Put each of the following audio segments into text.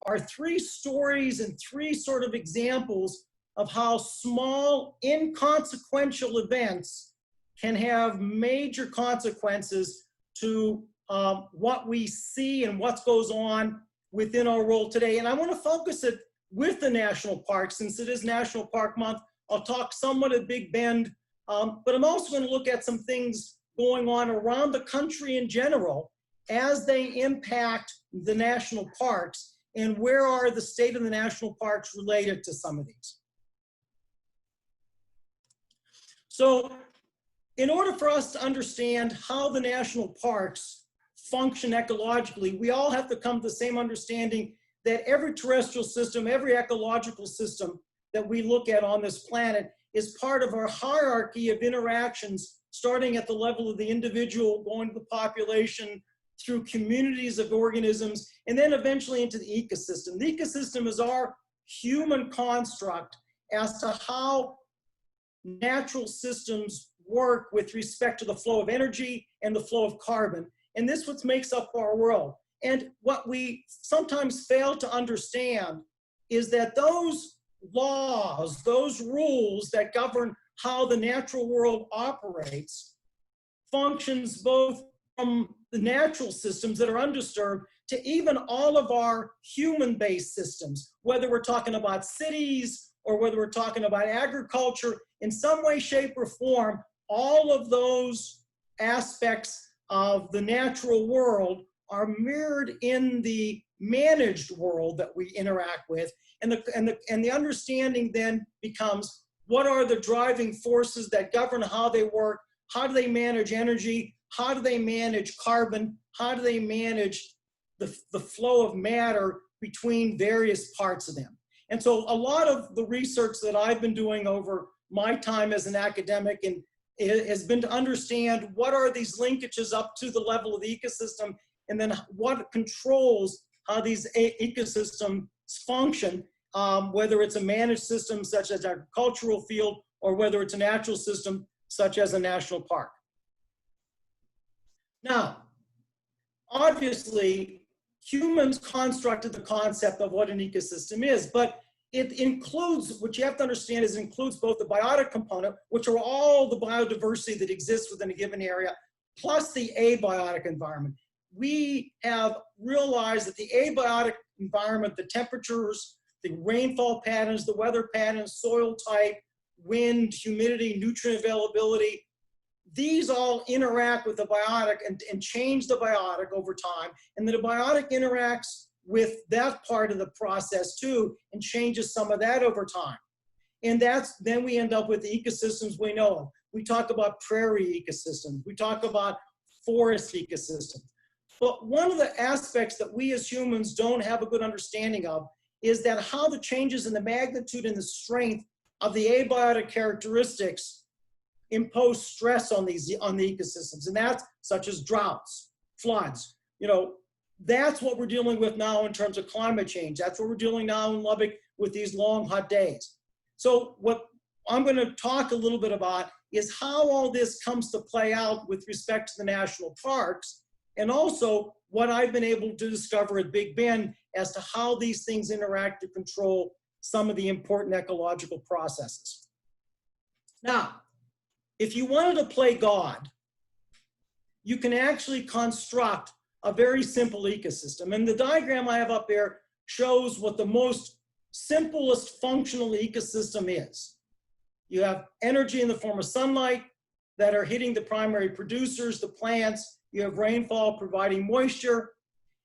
are three stories and three sort of examples of how small, inconsequential events can have major consequences to what we see and what goes on within our world today. And I want to focus it with the national park, since it is National Park Month. I'll talk somewhat at Big Bend, but I'm also going to look at some things going on around the country in general as they impact the national parks, and where are the state of the national parks related to some of these. So in order for us to understand how the national parks function ecologically, we all have to come to the same understanding that every terrestrial system, every ecological system that we look at on this planet is part of our hierarchy of interactions, starting at the level of the individual, going to the population, through communities of organisms, and then eventually into the ecosystem. The ecosystem is our human construct as to how natural systems work with respect to the flow of energy and the flow of carbon. And this is what makes up our world. And what we sometimes fail to understand is that those laws, those rules that govern how the natural world operates, functions both from the natural systems that are undisturbed to even all of our human-based systems, whether we're talking about cities or whether we're talking about agriculture, in some way, shape, or form, all of those aspects of the natural world are mirrored in the managed world that we interact with. And the understanding then becomes, what are the driving forces that govern how they work? How do they manage energy? How do they manage carbon? How do they manage the flow of matter between various parts of them? And so a lot of the research that I've been doing over my time as an academic and it has been to understand what are these linkages up to the level of the ecosystem, and then what controls how these ecosystems function, whether it's a managed system such as an agricultural field or whether it's a natural system such as a national park. Now, obviously, humans constructed the concept of what an ecosystem is, but it includes, what you have to understand is it includes both the biotic component, which are all the biodiversity that exists within a given area, plus the abiotic environment. We have realized that the abiotic environment, the temperatures, the rainfall patterns, the weather patterns, soil type, wind, humidity, nutrient availability, these all interact with the biotic and change the biotic over time. And the biotic interacts with that part of the process too and changes some of that over time. And then we end up with the ecosystems we know of. We talk about prairie ecosystems. We talk about forest ecosystems. But one of the aspects that we as humans don't have a good understanding of is that how the changes in the magnitude and the strength of the abiotic characteristics impose stress on the ecosystems, and that's such as droughts, floods. You know, that's what we're dealing with now in terms of climate change. That's what we're dealing now in Lubbock with these long, hot days. So what I'm going to talk a little bit about is how all this comes to play out with respect to the national parks, and also what I've been able to discover at Big Bend as to how these things interact to control some of the important ecological processes. Now, if you wanted to play God, you can actually construct a very simple ecosystem. And the diagram I have up there shows what the most simplest functional ecosystem is. You have energy in the form of sunlight that are hitting the primary producers, the plants. You have rainfall providing moisture.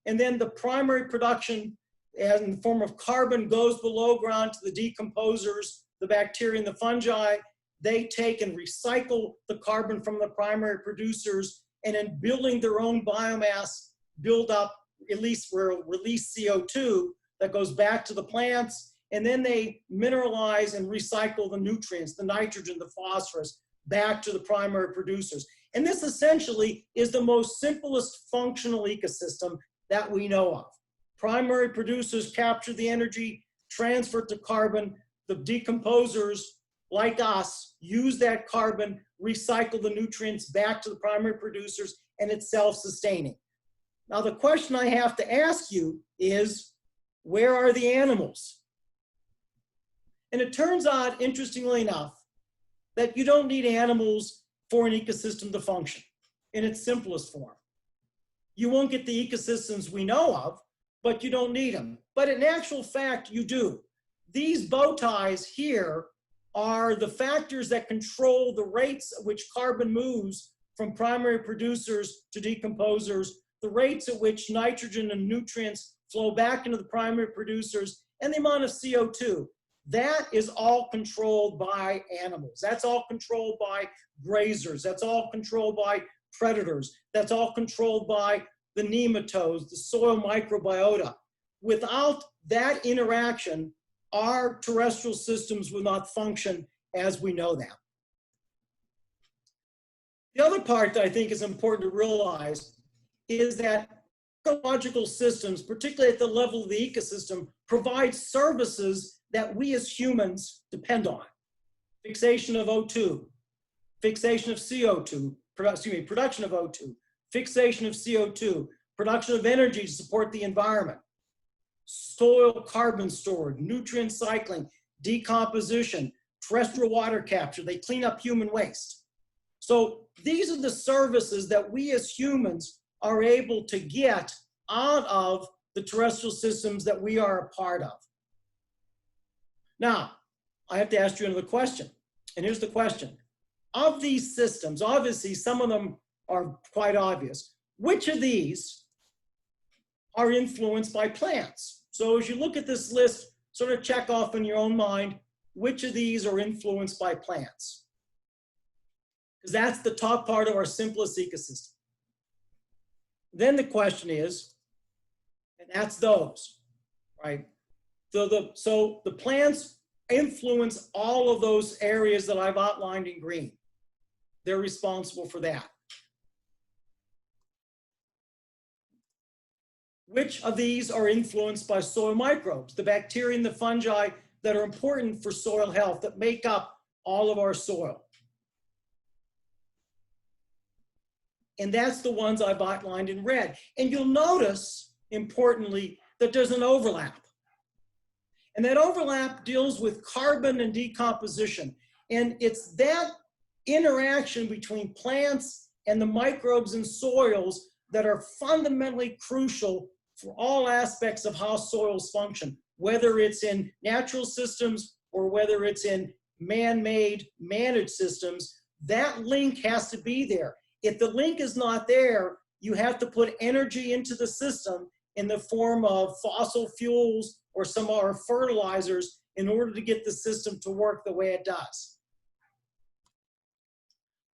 And then the primary production in the form of carbon goes below ground to the decomposers, the bacteria and the fungi. They take and recycle the carbon from the primary producers, and in building their own biomass, build up, at least release CO2 that goes back to the plants, and then they mineralize and recycle the nutrients, the nitrogen, the phosphorus, back to the primary producers. And this essentially is the most simplest functional ecosystem that we know of. Primary producers capture the energy, transfer it to carbon, the decomposers, like us, use that carbon, recycle the nutrients back to the primary producers, and it's self-sustaining. Now, the question I have to ask you is, Where are the animals? And it turns out, interestingly enough, that you don't need animals for an ecosystem to function in its simplest form. You won't get the ecosystems we know of, but you don't need them. But in actual fact, you do. These bow ties here are the factors that control the rates at which carbon moves from primary producers to decomposers, the rates at which nitrogen and nutrients flow back into the primary producers, and the amount of CO2. That is all controlled by animals. That's all controlled by grazers. That's all controlled by predators. That's all controlled by the nematodes, the soil microbiota. Without that interaction, our terrestrial systems will not function as we know them. The other part that I think is important to realize is that ecological systems, particularly at the level of the ecosystem, provide services that we as humans depend on. Fixation of O2, fixation of CO2, production of O2, fixation of CO2, production of energy to support the environment, soil carbon storage, nutrient cycling, decomposition, terrestrial water capture. They clean up human waste. So these are the services that we as humans are able to get out of the terrestrial systems that we are a part of. Now, I have to ask you another question. And here's the question. Of these systems, obviously some of them are quite obvious. Which of these are influenced by plants? So as you look at this list, sort of check off in your own mind, which of these are influenced by plants? Because that's the top part of our simplest ecosystem. Then the question is, and that's those, right? So the plants influence all of those areas that I've outlined in green. They're responsible for that. Which of these are influenced by soil microbes, the bacteria and the fungi that are important for soil health, that make up all of our soil? And that's the ones I've outlined in red. And you'll notice, importantly, that there's an overlap. And that overlap deals with carbon and decomposition. And it's that interaction between plants and the microbes in soils that are fundamentally crucial for all aspects of how soils function, whether it's in natural systems or whether it's in man-made managed systems. That link has to be there. If the link is not there, you have to put energy into the system in the form of fossil fuels or some of our fertilizers in order to get the system to work the way it does.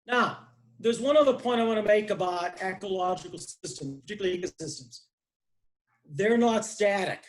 Now, there's one other point I want to make about ecological systems, particularly ecosystems. They're not static.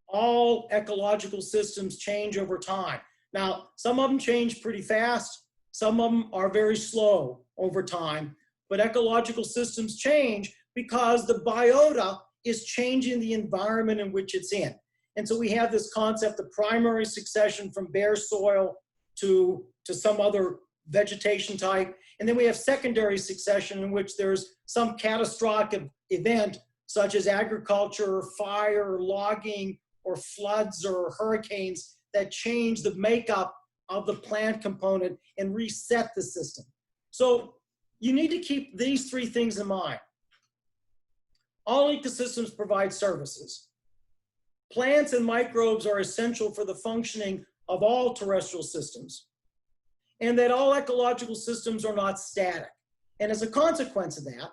All ecological systems change over time. Now, some of them change pretty fast. Some of them are very slow over time. But ecological systems change because the biota is changing the environment in which it's in. And so we have this concept of primary succession from bare soil to some other vegetation type. And then we have secondary succession in which there's some catastrophic event such as agriculture, or fire, or logging, or floods, or hurricanes that change the makeup of the plant component and reset the system. So you need to keep these three things in mind. All ecosystems provide services. Plants and microbes are essential for the functioning of all terrestrial systems, and that all ecological systems are not static. And as a consequence of that,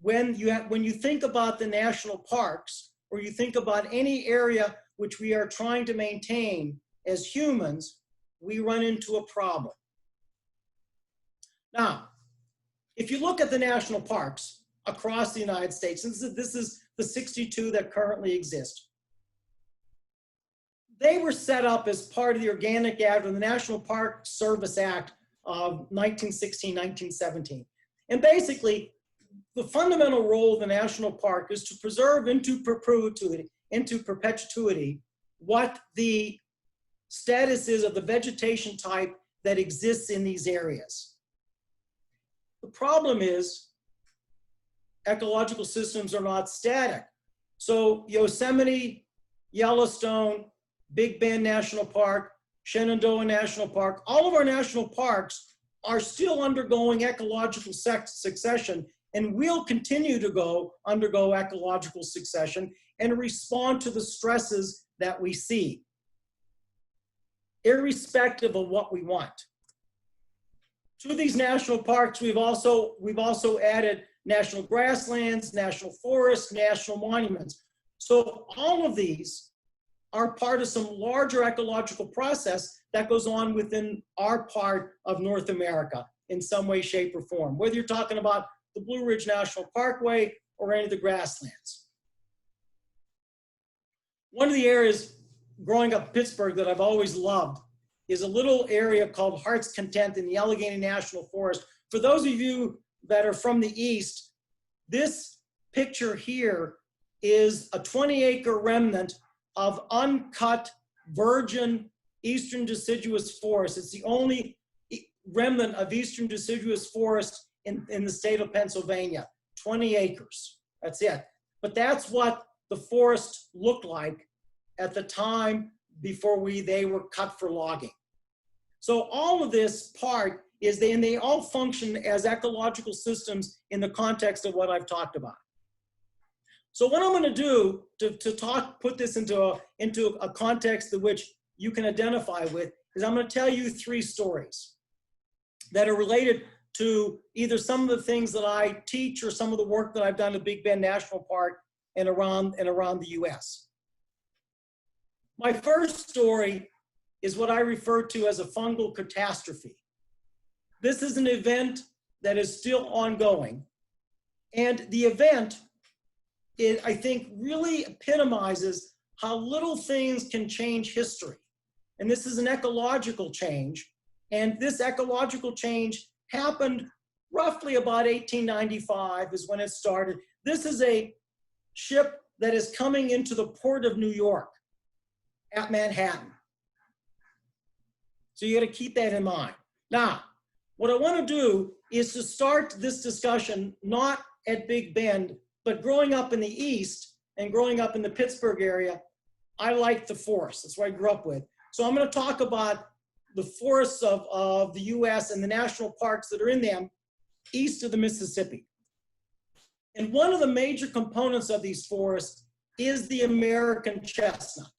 when you think about the national parks, or you think about any area which we are trying to maintain as humans, we run into a problem. Now, if you look at the national parks across the United States, and this is the 62 that currently exist, they were set up as part of the Organic Act, or the National Park Service Act of 1916, 1917. And basically, the fundamental role of the national park is to preserve into perpetuity what the status is of the vegetation type that exists in these areas. The problem is ecological systems are not static. So Yosemite Yellowstone, Big Bend National Park, Shenandoah National Park, all of our national parks are still undergoing ecological succession and will continue to undergo ecological succession and respond to the stresses that we see, irrespective of what we want. To these national parks, we've also added national grasslands, national forests, national monuments. So all of these are part of some larger ecological process that goes on within our part of North America in some way, shape, or form, whether you're talking about the Blue Ridge National Parkway or any of the grasslands. One of the areas growing up in Pittsburgh that I've always loved is a little area called Heart's Content in the Allegheny National Forest. For those of you that are from the East, this picture here is a 20-acre remnant of uncut virgin eastern deciduous forest. It's the only remnant of eastern deciduous forest in the state of Pennsylvania, 20 acres, that's it. But that's what the forest looked like at the time before they were cut for logging. So all of this part is they all function as ecological systems in the context of what I've talked about. So what I'm going to do to put this into a context in which you can identify with is I'm going to tell you 3 stories that are related to either some of the things that I teach or some of the work that I've done at Big Bend National Park and around the US. My first story is what I refer to as a fungal catastrophe. This is an event that is still ongoing, and the event, I think, really epitomizes how little things can change history. And this is an ecological change, and this ecological change happened roughly about 1895 is when it started. This is a ship that is coming into the port of New York at Manhattan. So you got to keep that in mind. Now, what I want to do is to start this discussion not at Big Bend, but growing up in the East and growing up in the Pittsburgh area, I like the forests. That's what I grew up with. So I'm going to talk about the forests of the US and the national parks that are in them east of the Mississippi. And one of the major components of these forests is the American chestnut.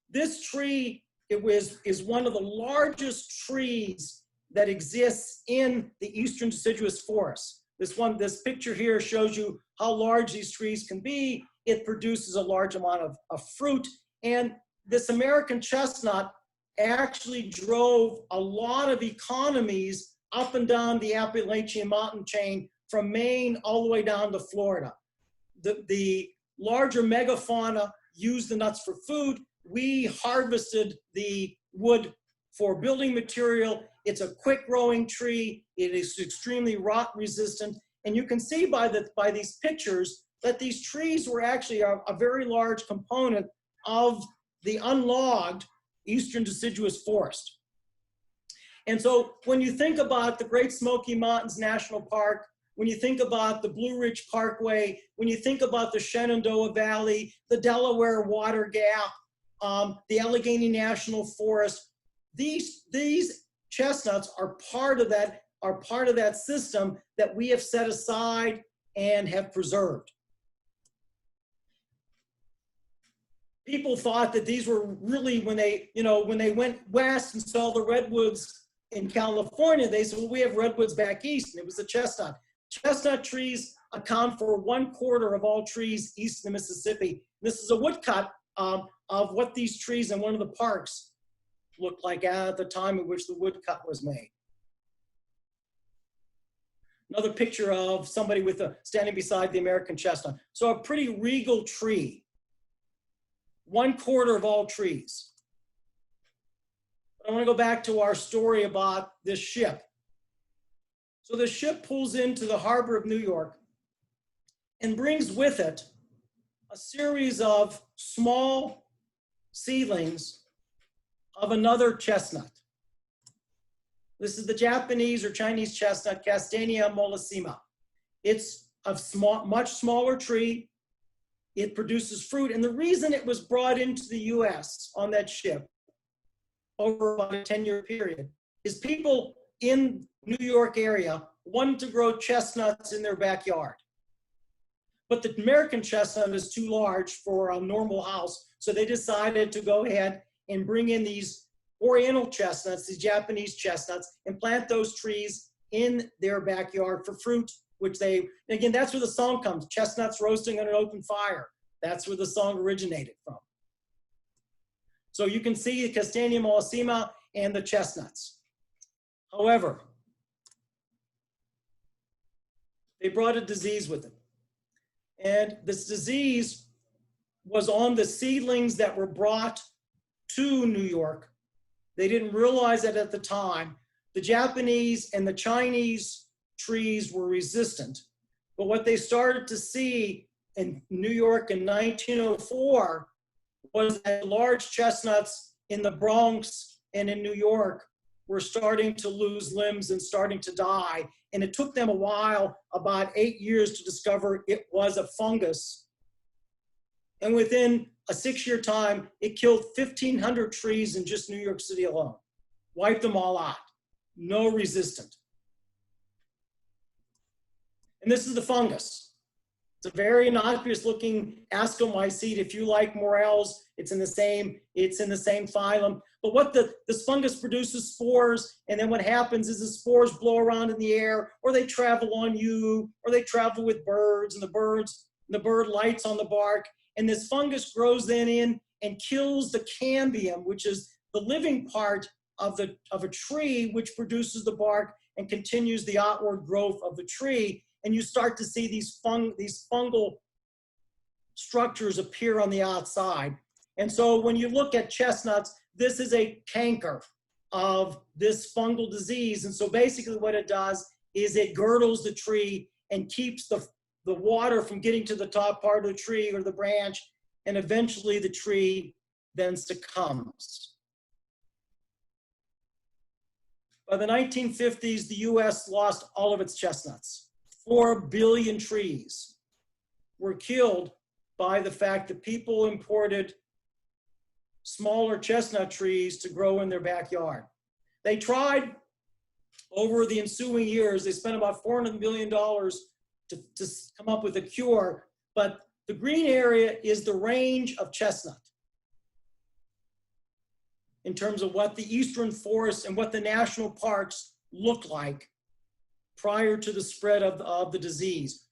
This tree is one of the largest trees that exists in the eastern deciduous forest. This picture here shows you how large these trees can be. It produces a large amount of fruit. And this American chestnut actually drove a lot of economies up and down the Appalachian mountain chain from Maine all the way down to Florida. The larger megafauna used the nuts for food. We harvested the wood for building material. It's a quick growing tree. It is extremely rot resistant. And you can see by these pictures that these trees were actually a very large component of the unlogged eastern deciduous forest. And so when you think about the Great Smoky Mountains National Park, when you think about the Blue Ridge Parkway, when you think about the Shenandoah Valley, the Delaware Water Gap, the Allegheny National Forest, these chestnuts are part of that system that we have set aside and have preserved. People thought that these were really, when they went west and saw the redwoods in California, they said, well, we have redwoods back east, and it was the chestnut. Chestnut trees account for 1/4 of all trees east of the Mississippi. This is a woodcut of what these trees in one of the parks looked like at the time in which the woodcut was made. Another picture of somebody standing beside the American chestnut. So a pretty regal tree. 1/4 of all trees. I want to go back to our story about this ship. So the ship pulls into the harbor of New York and brings with it a series of small seedlings of another chestnut. This is the Japanese or Chinese chestnut, Castanea mollissima. It's a much smaller tree. it produces fruit. And the reason it was brought into the US on that ship over about a 10-year period is people in New York area wanted to grow chestnuts in their backyard. But the American chestnut is too large for a normal house, so they decided to go ahead and bring in these Oriental chestnuts, these Japanese chestnuts, and plant those trees in their backyard for fruit, which they, again, that's where the song comes, chestnuts roasting on an open fire. That's where the song originated from. So you can see the Castanea mollissima and the chestnuts. However, they brought a disease with them. And this disease was on the seedlings that were brought to New York. They didn't realize that at the time. The Japanese and the Chinese trees were resistant. But what they started to see in New York in 1904 was that large chestnuts in the Bronx and in New York were starting to lose limbs and starting to die. And it took them a while, about 8 years, to discover it was a fungus. And within a 6-year time, it killed 1,500 trees in just New York City alone. Wiped them all out. No resistant. And this is the fungus. It's a very innocuous looking ascomycete. If you like morels, it's in the same phylum. But what this fungus produces spores, and then what happens is the spores blow around in the air, or they travel on you, or they travel with birds, and the bird lights on the bark, and this fungus grows then in and kills the cambium, which is the living part of a tree, which produces the bark and continues the outward growth of the tree. And you start to see these fungal structures appear on the outside. And so when you look at chestnuts, this is a canker of this fungal disease. And so basically what it does is it girdles the tree and keeps the water from getting to the top part of the tree or the branch, and eventually the tree then succumbs. By the 1950s, the US lost all of its chestnuts. 4 billion trees were killed by the fact that people imported smaller chestnut trees to grow in their backyard. They tried over the ensuing years, they spent about $400 million to come up with a cure, but the green area is the range of chestnut in terms of what the eastern forests and what the national parks look like prior to the spread of the disease.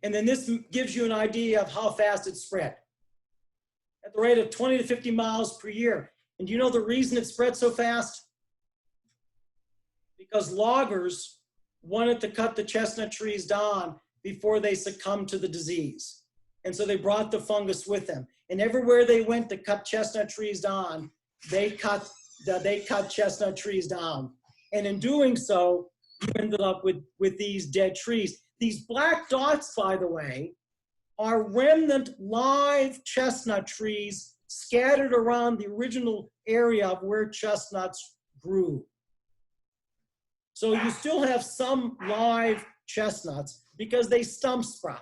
And then this gives you an idea of how fast it spread. At the rate of 20 to 50 miles per year. And do you know the reason it spread so fast? Because loggers wanted to cut the chestnut trees down before they succumbed to the disease. And so they brought the fungus with them. And everywhere they went to cut chestnut trees down, they cut chestnut trees down. And in doing so, you ended up with these dead trees. These black dots, by the way, are remnant live chestnut trees scattered around the original area of where chestnuts grew. So you still have some live chestnuts because they stump sprout.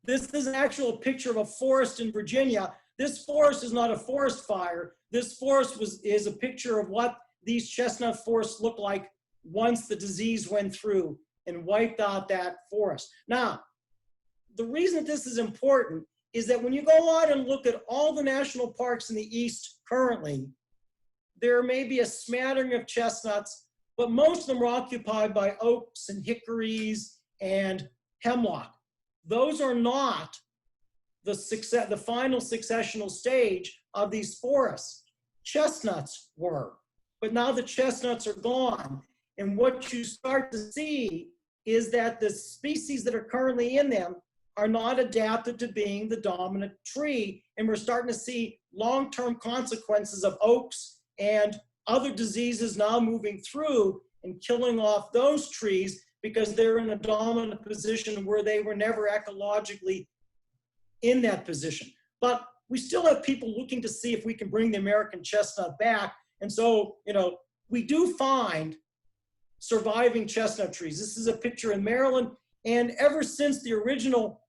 This is an actual picture of a forest in Virginia. This forest is not a forest fire. This forest is a picture of what these chestnut forests look like once the disease went through and wiped out that forest. Now, the reason this is important is that when you go out and look at all the national parks in the East currently, there may be a smattering of chestnuts, but most of them are occupied by oaks and hickories and hemlock. Those are not the final successional stage of these forests. Chestnuts were, but now the chestnuts are gone. And what you start to see is that the species that are currently in them are not adapted to being the dominant tree. And we're starting to see long-term consequences of oaks and other diseases now moving through and killing off those trees because they're in a dominant position where they were never ecologically in that position. But we still have people looking to see if we can bring the American chestnut back. And so, we do find surviving chestnut trees. This is a picture in Maryland. And ever since the original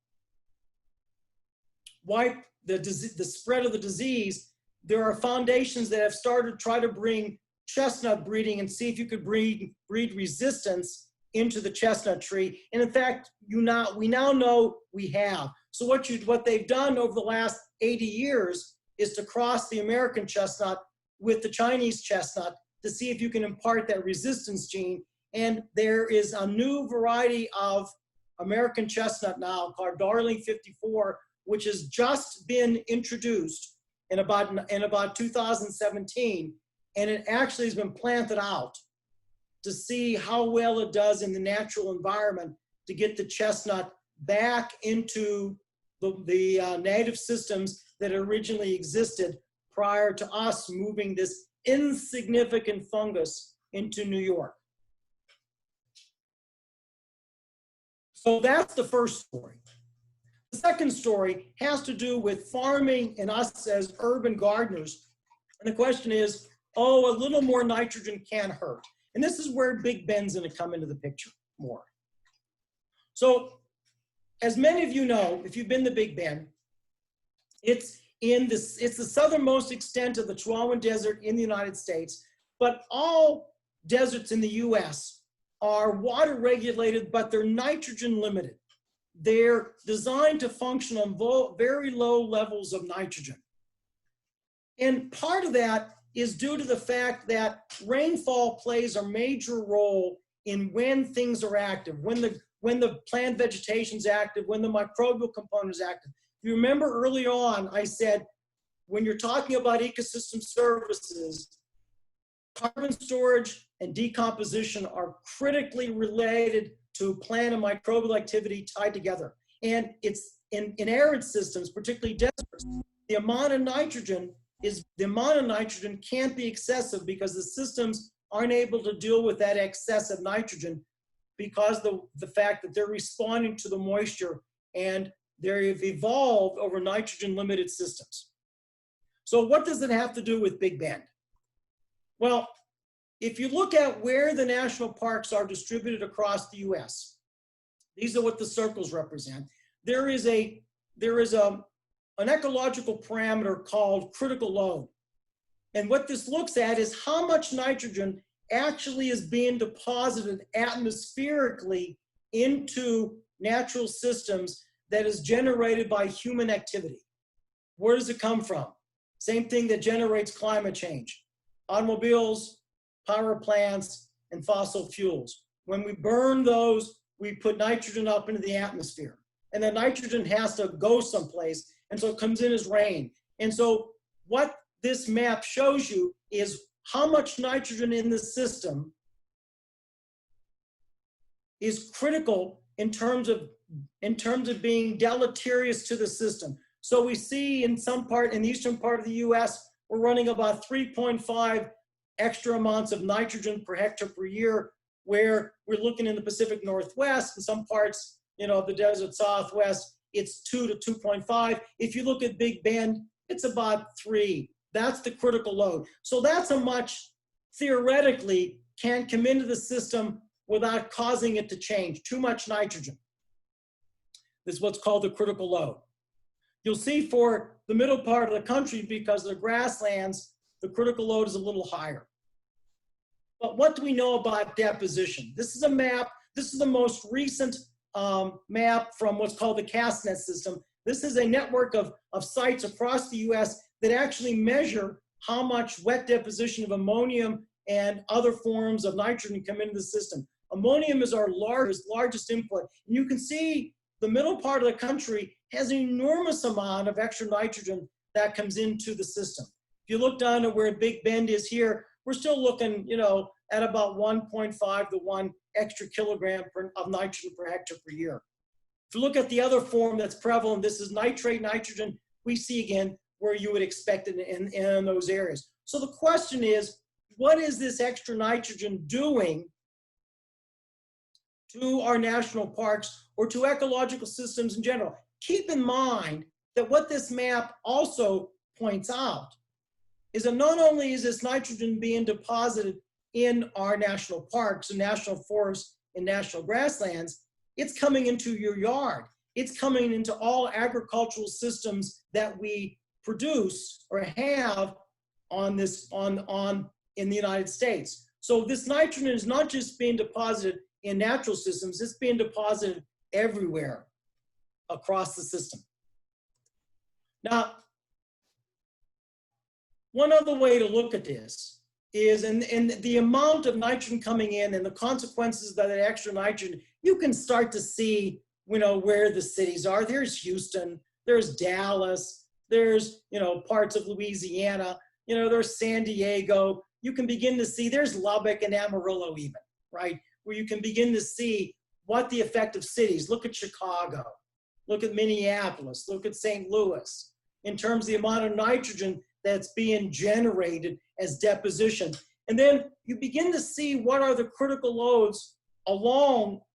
the spread of the disease, there are foundations that have started to try to bring chestnut breeding and see if you could breed resistance into the chestnut tree. And in fact, we now know we have. So what they've done over the last 80 years is to cross the American chestnut with the Chinese chestnut to see if you can impart that resistance gene. And there is a new variety of American chestnut now called Darling 54, which has just been introduced in about 2017. And it actually has been planted out to see how well it does in the natural environment to get the chestnut back into the native systems that originally existed prior to us moving this insignificant fungus into New York. So that's the first story. The second story has to do with farming and us as urban gardeners. And the question is, oh, a little more nitrogen can't hurt. And this is where Big Ben's going to come into the picture more. So as many of you know, if you've been to Big Ben, it's the southernmost extent of the Chihuahuan Desert in the United States, but all deserts in the US are water regulated, but they're nitrogen limited. They're designed to function on very low levels of nitrogen. And part of that is due to the fact that rainfall plays a major role in when things are active, when the plant vegetation is active, when the microbial component is active. If you remember early on, I said, when you're talking about ecosystem services, carbon storage and decomposition are critically related to plant and microbial activity tied together. And it's in arid systems, particularly deserts, the amount of nitrogen can't be excessive because the systems aren't able to deal with that excessive nitrogen because the fact that they're responding to the moisture and they've evolved over nitrogen limited systems. So what does it have to do with Big Bend? Well, if you look at where the national parks are distributed across the US, these are what the circles represent. There is an ecological parameter called critical load. And what this looks at is how much nitrogen actually is being deposited atmospherically into natural systems that is generated by human activity. Where does it come from? Same thing that generates climate change. Automobiles, power plants, and fossil fuels. When we burn those, we put nitrogen up into the atmosphere. And the nitrogen has to go someplace, and so it comes in as rain. And so what this map shows you is how much nitrogen in the system is critical in terms of being deleterious to the system. So we see in the eastern part of the US, we're running about 3.5 extra amounts of nitrogen per hectare per year, where we're looking in the Pacific Northwest, in some parts, of the desert Southwest, it's 2 to 2.5. If you look at Big Bend, it's about 3. That's the critical load. So that's how much, theoretically, can come into the system without causing it to change. Too much nitrogen. This is what's called the critical load. You'll see for the middle part of the country, because of the grasslands, the critical load is a little higher. But what do we know about deposition? This is a map. This is the most recent map from what's called the Castanea system. This is a network of sites across the US that actually measure how much wet deposition of ammonium and other forms of nitrogen come into the system. Ammonium is our largest input. And you can see the middle part of the country has an enormous amount of extra nitrogen that comes into the system. If you look down at where Big Bend is here, we're still looking, at about 1.5 to 1 extra kilogram of nitrogen per hectare per year. If you look at the other form that's prevalent, this is nitrate nitrogen, we see again where you would expect it in those areas. So the question is, what is this extra nitrogen doing to our national parks or to ecological systems in general? Keep in mind that what this map also points out is that not only is this nitrogen being deposited in our national parks and national forests and national grasslands, it's coming into your yard. It's coming into all agricultural systems that we produce or have in the United States. So this nitrogen is not just being deposited in natural systems, it's being deposited everywhere across the system. Now, one other way to look at this is, and the amount of nitrogen coming in and the consequences of that extra nitrogen, you can start to see, where the cities are. There's Houston, there's Dallas, there's, parts of Louisiana, there's San Diego. You can begin to see, there's Lubbock and Amarillo even, right? Where you can begin to see what the effect of cities. Look at Chicago, look at Minneapolis, look at St. Louis, in terms of the amount of nitrogen that's being generated as deposition. And then you begin to see what are the critical loads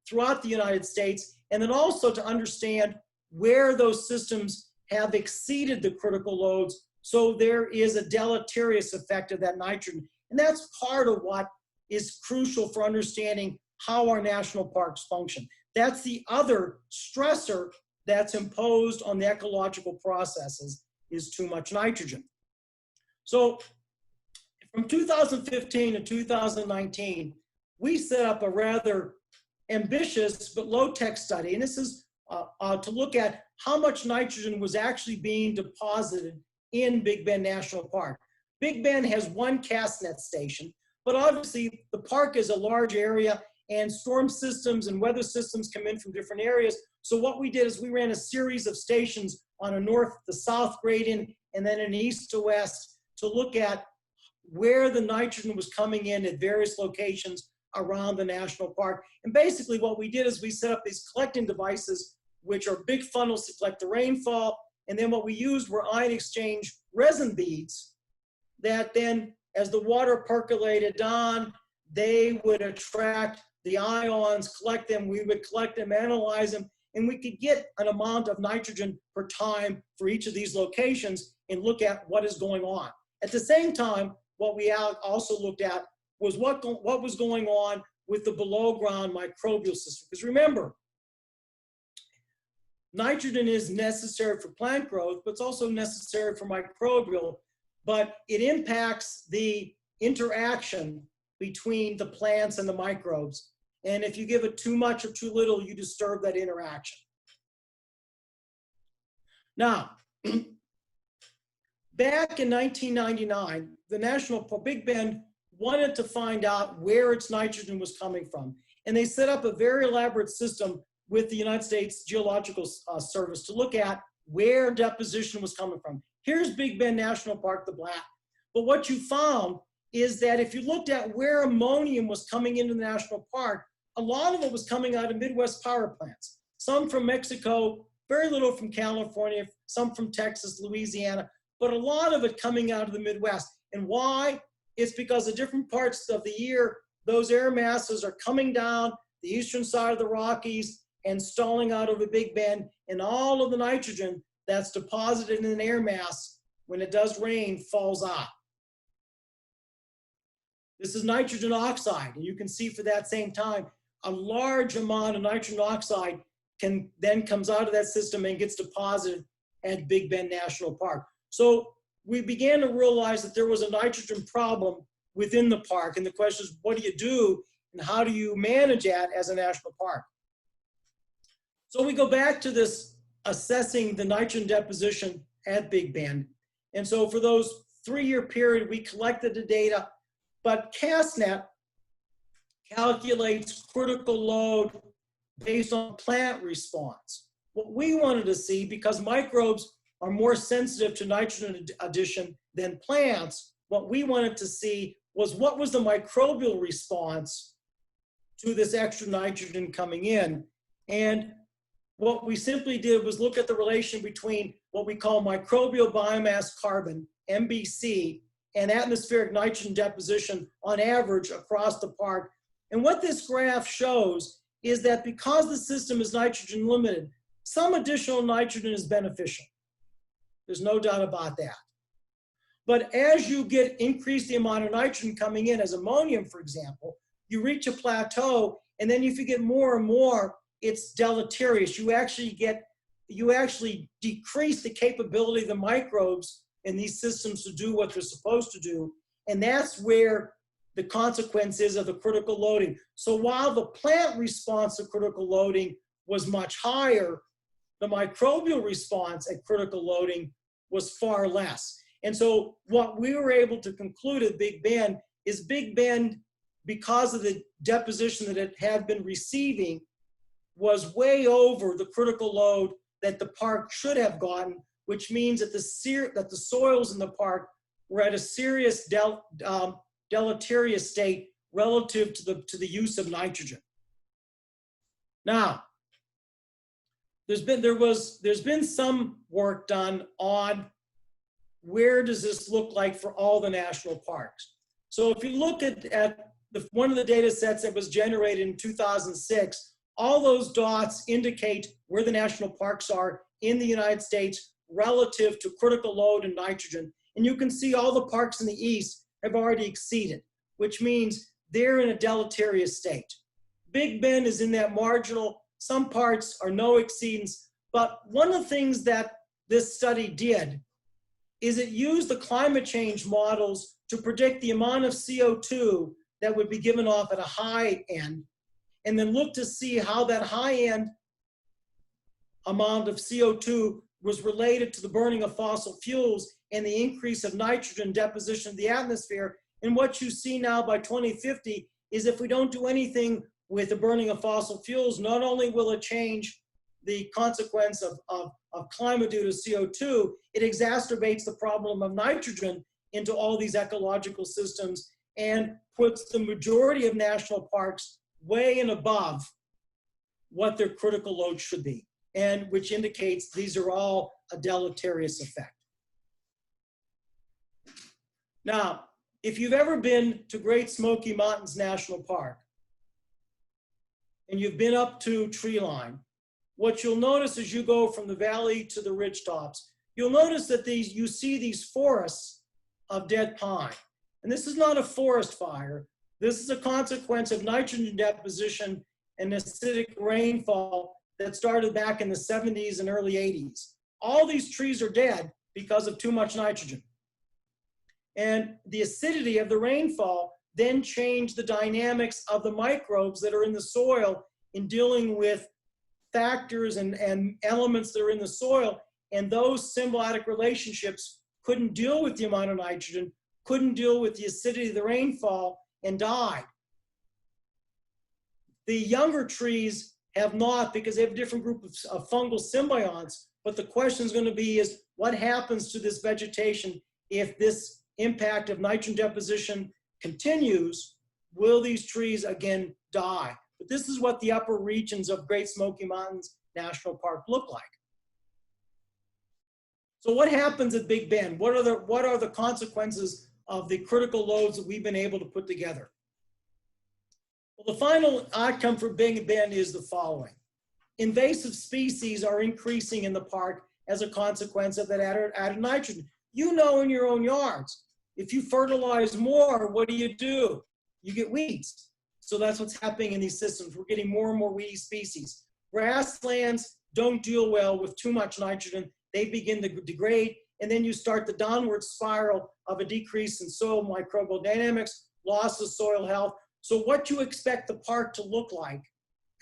throughout the United States, and then also to understand where those systems have exceeded the critical loads, so there is a deleterious effect of that nitrogen. And that's part of what is crucial for understanding how our national parks function. That's the other stressor that's imposed on the ecological processes, is too much nitrogen. So from 2015 to 2019, we set up a rather ambitious but low-tech study, and this is to look at how much nitrogen was actually being deposited in Big Bend National Park. Big Bend has one Castanea station, but obviously the park is a large area and storm systems and weather systems come in from different areas. So what we did is we ran a series of stations on a north to south gradient and then an east to west to look at where the nitrogen was coming in at various locations around the national park. And basically what we did is we set up these collecting devices, which are big funnels to collect the rainfall. And then what we used were ion exchange resin beads that then, as the water percolated on, they would attract the ions, collect them, we would collect them, analyze them, and we could get an amount of nitrogen per time for each of these locations and look at what is going on. At the same time, what we also looked at was what was going on with the below ground microbial system. Because remember, nitrogen is necessary for plant growth, but it's also necessary for microbial, but it impacts the interaction between the plants and the microbes. And if you give it too much or too little, you disturb that interaction. Now, back in 1999, the National Big Bend wanted to find out where its nitrogen was coming from. And they set up a very elaborate system with the United States Geological Service to look at where deposition was coming from. Here's Big Bend National Park, the black. But what you found is that if you looked at where ammonium was coming into the national park, a lot of it was coming out of Midwest power plants. Some from Mexico, very little from California, some from Texas, Louisiana, but a lot of it coming out of the Midwest. And why? It's because at different parts of the year, those air masses are coming down the eastern side of the Rockies and stalling out over Big Bend, and all of the nitrogen that's deposited in an air mass when it does rain falls out. This is nitrogen oxide, and you can see for that same time, a large amount of nitrogen oxide then comes out of that system and gets deposited at Big Bend National Park. So we began to realize that there was a nitrogen problem within the park, and the question is, what do you do and how do you manage that as a national park? So we go back to this assessing the nitrogen deposition at Big Bend. And so for those 3-year period, we collected the data, but Castanea calculates critical load based on plant response. What we wanted to see, because microbes are more sensitive to nitrogen addition than plants, what we wanted to see was what was the microbial response to this extra nitrogen coming in. And what we simply did was look at the relation between what we call microbial biomass carbon, MBC, and atmospheric nitrogen deposition on average across the park. And what this graph shows is that because the system is nitrogen limited, some additional nitrogen is beneficial. There's no doubt about that. But as you increase the amount of nitrogen coming in, as ammonium, for example, you reach a plateau, and then if you get more and more, it's deleterious. You actually decrease the capability of the microbes in these systems to do what they're supposed to do. And that's where the consequence is of the critical loading. So while the plant response to critical loading was much higher, the microbial response at critical loading was far less. And so what we were able to conclude at Big Bend is Big Bend, because of the deposition that it had been receiving, was way over the critical load that the park should have gotten, which means that the soils in the park were at a serious deleterious state relative to the use of nitrogen. Now, there's been some work done on where does this look like for all the national parks. So if you look at one of the data sets that was generated in 2006, all those dots indicate where the national parks are in the United States relative to critical load and nitrogen. And you can see all the parks in the east have already exceeded, which means they're in a deleterious state. Big Bend is in that marginal. Some parts are no exceedance. But one of the things that this study did is it used the climate change models to predict the amount of CO2 that would be given off at a high end, and then look to see how that high end amount of CO2 was related to the burning of fossil fuels and the increase of nitrogen deposition in the atmosphere. And what you see now by 2050 is if we don't do anything with the burning of fossil fuels, not only will it change the consequence of climate due to CO2, it exacerbates the problem of nitrogen into all these ecological systems and puts the majority of national parks way and above what their critical load should be, and which indicates these are all a deleterious effect. Now, if you've ever been to Great Smoky Mountains National Park, and you've been up to tree line, what you'll notice as you go from the valley to the ridge tops, you'll notice that you see these forests of dead pine. And this is not a forest fire. This is a consequence of nitrogen deposition and acidic rainfall that started back in the 70s and early 80s. All these trees are dead because of too much nitrogen. And the acidity of the rainfall then changed the dynamics of the microbes that are in the soil in dealing with factors and elements that are in the soil. And those symbiotic relationships couldn't deal with the amount of nitrogen, couldn't deal with the acidity of the rainfall, and died. The younger trees have not, because they have a different group of fungal symbionts. But the question is going to be is what happens to this vegetation if this impact of nitrogen deposition continues? Will these trees again die? But this is what the upper regions of Great Smoky Mountains National Park look like. So what happens at Big Bend? What are the consequences of the critical loads that we've been able to put together? Well, the final outcome for Big Bend is the following. Invasive species are increasing in the park as a consequence of that added nitrogen. You know in your own yards, if you fertilize more, what do? You get weeds. So that's what's happening in these systems. We're getting more and more weedy species. Grasslands don't deal well with too much nitrogen. They begin to degrade, and then you start the downward spiral of a decrease in soil microbial dynamics, loss of soil health. So what you expect the park to look like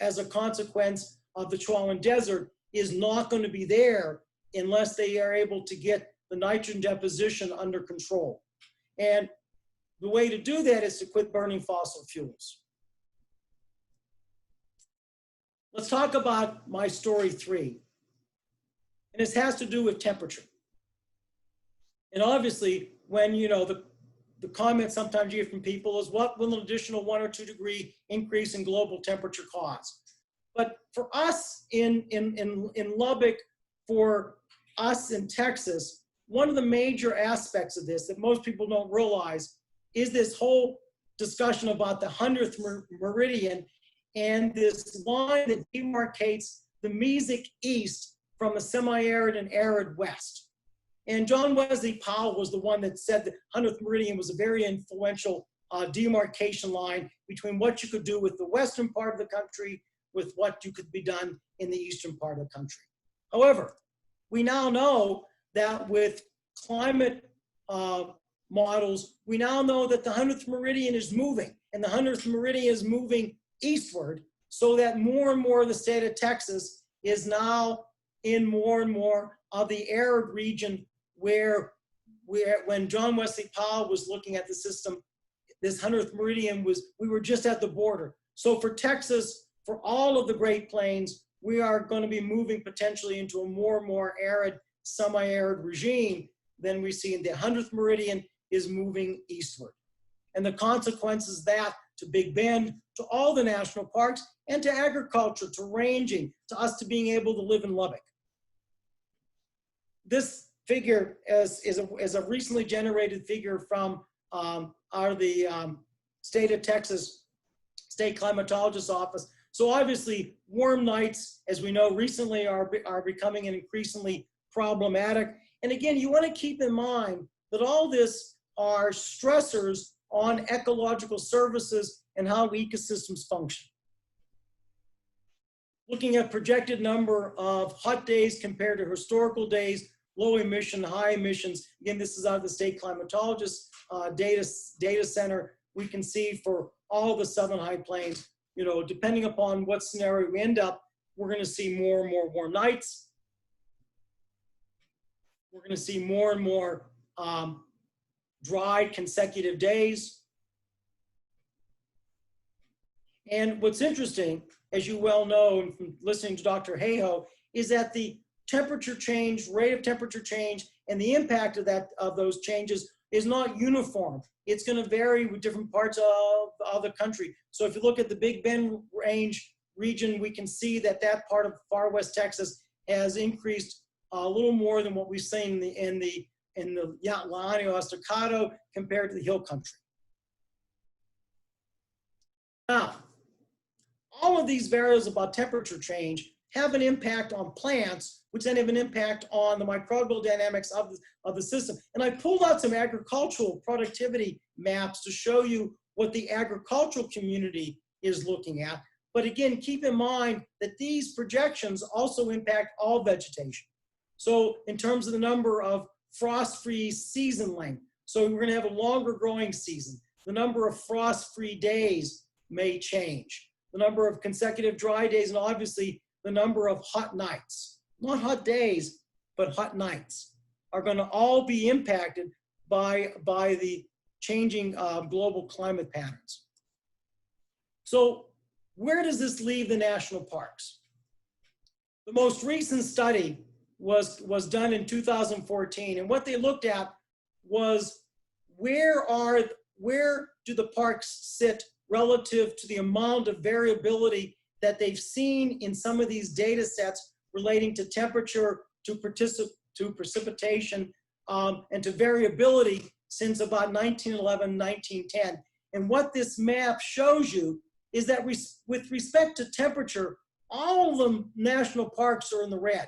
as a consequence of the Chihuahuan Desert is not going to be there unless they are able to get the nitrogen deposition under control. And the way to do that is to quit burning fossil fuels. Let's talk about my story 3. And this has to do with temperature. And obviously, when the comment sometimes you get from people is, what will an additional 1 or 2 degree increase in global temperature cause? But for us in Lubbock, for us in Texas, one of the major aspects of this that most people don't realize is this whole discussion about the 100th meridian and this line that demarcates the mesic east from a semi-arid and arid west. And John Wesley Powell was the one that said the 100th meridian was a very influential demarcation line between what you could do with the western part of the country with what could be done in the eastern part of the country. However, we now know that with climate models, we now know that the 100th meridian is moving, and the 100th meridian is moving eastward, so that more and more of the state of Texas is now in more and more of the arid region where when John Wesley Powell was looking at the system, this 100th meridian we were just at the border. So for Texas, for all of the Great Plains, we are going to be moving potentially into a more and more arid, semi-arid regime than we see. In the 100th meridian is moving eastward. And the consequences of that to Big Bend, to all the national parks, and to agriculture, to ranging, to us to being able to live in Lubbock. This figure is a recently generated figure from the state of Texas State Climatologist Office. So obviously, warm nights, as we know recently, are becoming an increasingly problematic. And again, you want to keep in mind that all this are stressors on ecological services and how ecosystems function. Looking at projected number of hot days compared to historical days, low emission, high emissions. Again, this is out of the State Climatologist data center. We can see for all the Southern High Plains, you know, depending upon what scenario we end up, we're going to see more and more warm nights. We're going to see more and more dry consecutive days. And what's interesting, as you well know, and from listening to Dr. Hayhoe, is that the temperature change, rate of temperature change, and the impact of those changes is not uniform. It's going to vary with different parts of the country. So if you look at the Big Bend region, we can see that that part of far west Texas has increased a little more than what we've seen in the Llano Estacado compared to the hill country. Now, all of these variables about temperature change have an impact on plants, which then have an impact on the microbial dynamics of the system. And I pulled out some agricultural productivity maps to show you what the agricultural community is looking at. But again, keep in mind that these projections also impact all vegetation. So in terms of the number of frost-free season length, so we're gonna have a longer growing season. The number of frost-free days may change. The number of consecutive dry days, and obviously the number of hot nights, not hot days, but hot nights, are going to all be impacted by the changing global climate patterns. So where does this leave the national parks? The most recent study was done in 2014, and what they looked at was where do the parks sit relative to the amount of variability that they've seen in some of these data sets relating to temperature, to precipitation, and to variability since about 1911, 1910. And what this map shows you is that with respect to temperature, all of the national parks are in the red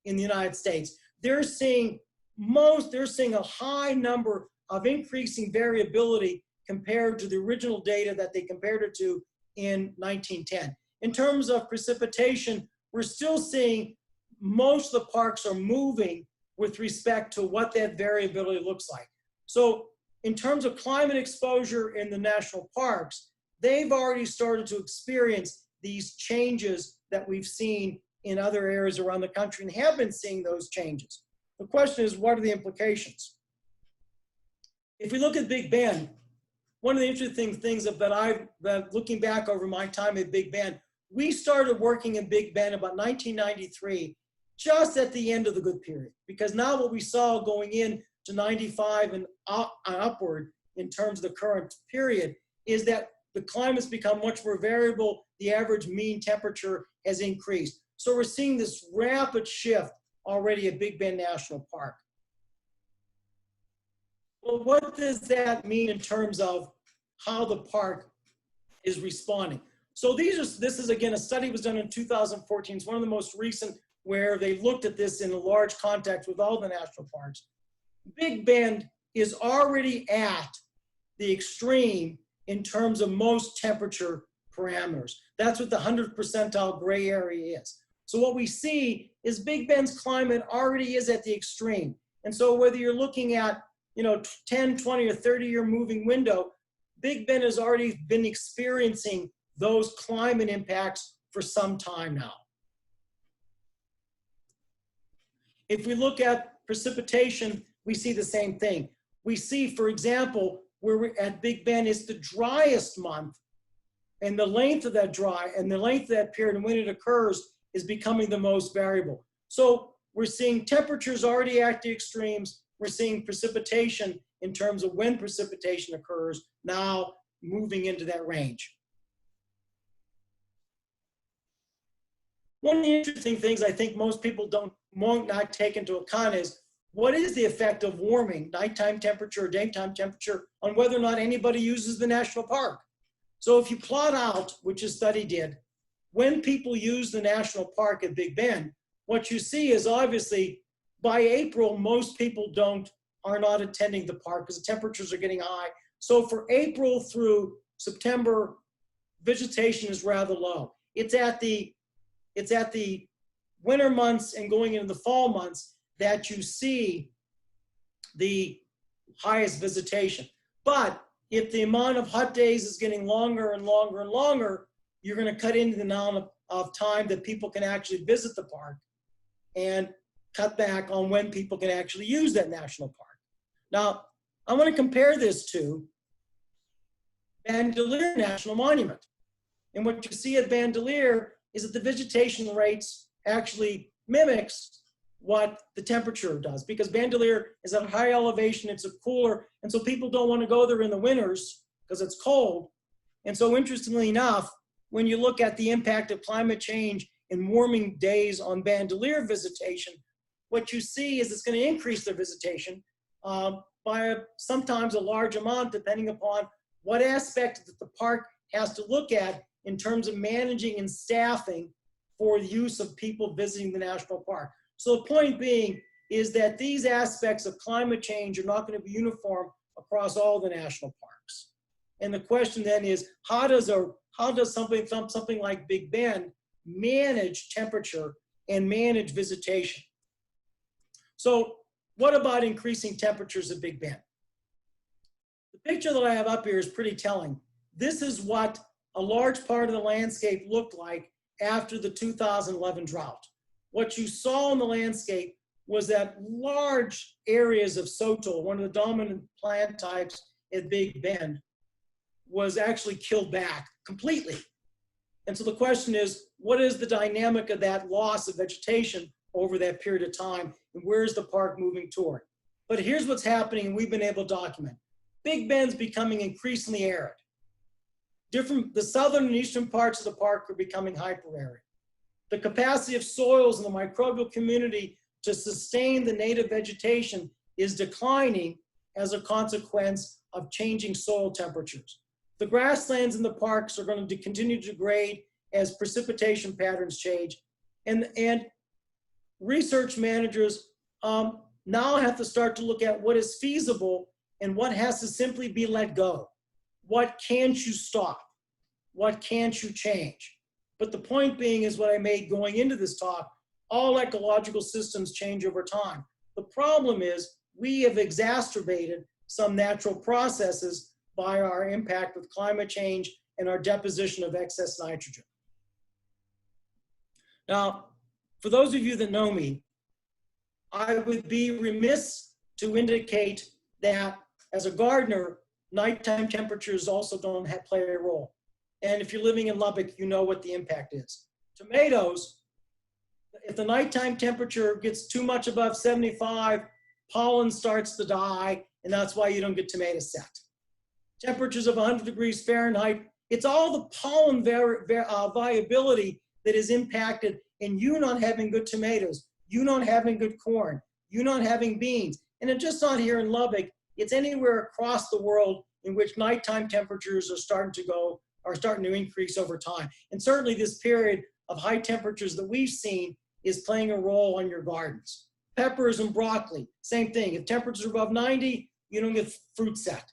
in the United States. They're seeing a high number of increasing variability compared to the original data that they compared it to in 1910. In terms of precipitation, we're still seeing most of the parks are moving with respect to what that variability looks like. So in terms of climate exposure in the national parks, they've already started to experience these changes that we've seen in other areas around the country and have been seeing those changes. The question is, what are the implications? If we look at Big Bend, one of the interesting things that looking back over my time at Big Bend, we started working in Big Bend about 1993, just at the end of the good period. Because now what we saw going in to 95 and upward in terms of the current period is that the climate's become much more variable. The average mean temperature has increased. So we're seeing this rapid shift already at Big Bend National Park. Well, what does that mean in terms of how the park is responding? So this is again, a study was done in 2014. It's one of the most recent where they looked at this in a large context with all the national parks. Big Bend is already at the extreme in terms of most temperature parameters. That's what the 100th percentile gray area is. So what we see is Big Bend's climate already is at the extreme. And so whether you're looking at, 10, 20, or 30-year moving window, Big Bend has already been experiencing those climate impacts for some time now. If we look at precipitation, we see the same thing. We see, for example, where we're at Big Bend is the driest month, and the length of that period and when it occurs is becoming the most variable. So we're seeing temperatures already at the extremes. We're seeing precipitation in terms of when precipitation occurs now moving into that range. One of the interesting things I think most people won't not take into account is what is the effect of warming, nighttime temperature or daytime temperature, on whether or not anybody uses the national park. So if you plot out, which this study did, when people use the national park at Big Bend, what you see is obviously by April, most people are not attending the park because the temperatures are getting high. So for April through September, vegetation is rather low. It's at the winter months and going into the fall months that you see the highest visitation. But if the amount of hot days is getting longer and longer and longer, you're going to cut into the amount of time that people can actually visit the park and cut back on when people can actually use that national park. Now, I want to compare this to Bandelier National Monument. And what you see at Bandelier is that the vegetation rates actually mimics what the temperature does, because Bandelier is at a high elevation, it's a cooler, and so people don't want to go there in the winters because it's cold. And so interestingly enough, when you look at the impact of climate change and warming days on Bandelier visitation, what you see is it's going to increase their visitation by sometimes a large amount, depending upon what aspect that the park has to look at in terms of managing and staffing for the use of people visiting the national park. So the point being is that these aspects of climate change are not going to be uniform across all the national parks. And the question then is, how does something like Big Bend manage temperature and manage visitation? So what about increasing temperatures at Big Bend? The picture that I have up here is pretty telling. This is what a large part of the landscape looked like after the 2011 drought. What you saw in the landscape was that large areas of sotol, one of the dominant plant types at Big Bend, was actually killed back completely. And so the question is, what is the dynamic of that loss of vegetation over that period of time, and where's the park moving toward? But here's what's happening, and we've been able to document. Big Bend's becoming increasingly arid. The southern and eastern parts of the park are becoming hyper-arid. The capacity of soils in the microbial community to sustain the native vegetation is declining as a consequence of changing soil temperatures. The grasslands in the parks are going to continue to degrade as precipitation patterns change. And research managers now have to start to look at what is feasible and what has to simply be let go. What can't you stop? What can't you change? But the point being is what I made going into this talk, all ecological systems change over time. The problem is we have exacerbated some natural processes by our impact with climate change and our deposition of excess nitrogen. Now, for those of you that know me, I would be remiss to indicate that as a gardener, nighttime temperatures also don't play a role. And if you're living in Lubbock, you know what the impact is. Tomatoes, if the nighttime temperature gets too much above 75, pollen starts to die, and that's why you don't get tomato set. Temperatures of 100 degrees Fahrenheit, it's all the pollen viability that is impacted in you not having good tomatoes, you not having good corn, you not having beans. And it's just not here in Lubbock, it's anywhere across the world in which nighttime temperatures are starting to increase over time. And certainly this period of high temperatures that we've seen is playing a role on your gardens. Peppers and broccoli, same thing. If temperatures are above 90, you don't get fruit set.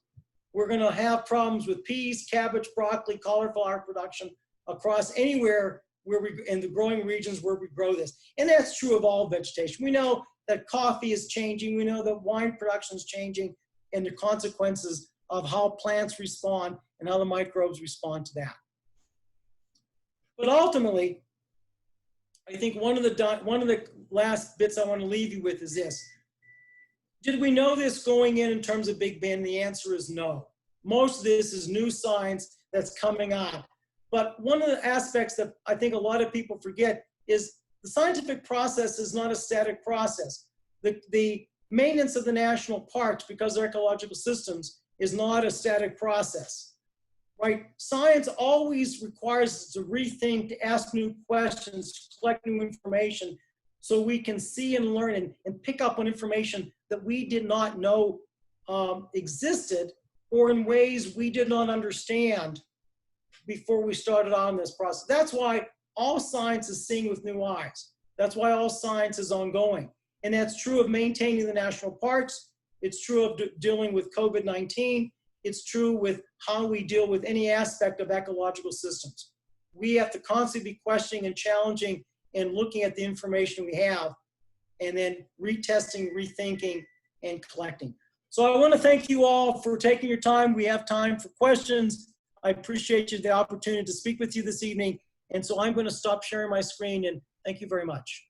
we're going to have problems with peas, cabbage, broccoli, cauliflower production across anywhere where we, in the growing regions where we grow this. And that's true of all vegetation. We know that coffee is changing. We know that wine production is changing, and the consequences of how plants respond and how the microbes respond to that. But ultimately, I think one of the last bits I want to leave you with is this. Did we know this going in terms of Big Bang? The answer is no. Most of this is new science that's coming on. But one of the aspects that I think a lot of people forget is the scientific process is not a static process. The maintenance of the national parks, because they're ecological systems, is not a static process, right? Science always requires us to rethink, to ask new questions, to collect new information, so we can see and learn and pick up on information that we did not know existed, or in ways we did not understand before we started on this process. That's why all science is seeing with new eyes. That's why all science is ongoing. And that's true of maintaining the national parks. It's true of dealing with COVID-19. It's true with how we deal with any aspect of ecological systems. We have to constantly be questioning and challenging and looking at the information we have, and then retesting, rethinking, and collecting. So I want to thank you all for taking your time. We have time for questions. I appreciate you the opportunity to speak with you this evening. And so I'm going to stop sharing my screen, and thank you very much.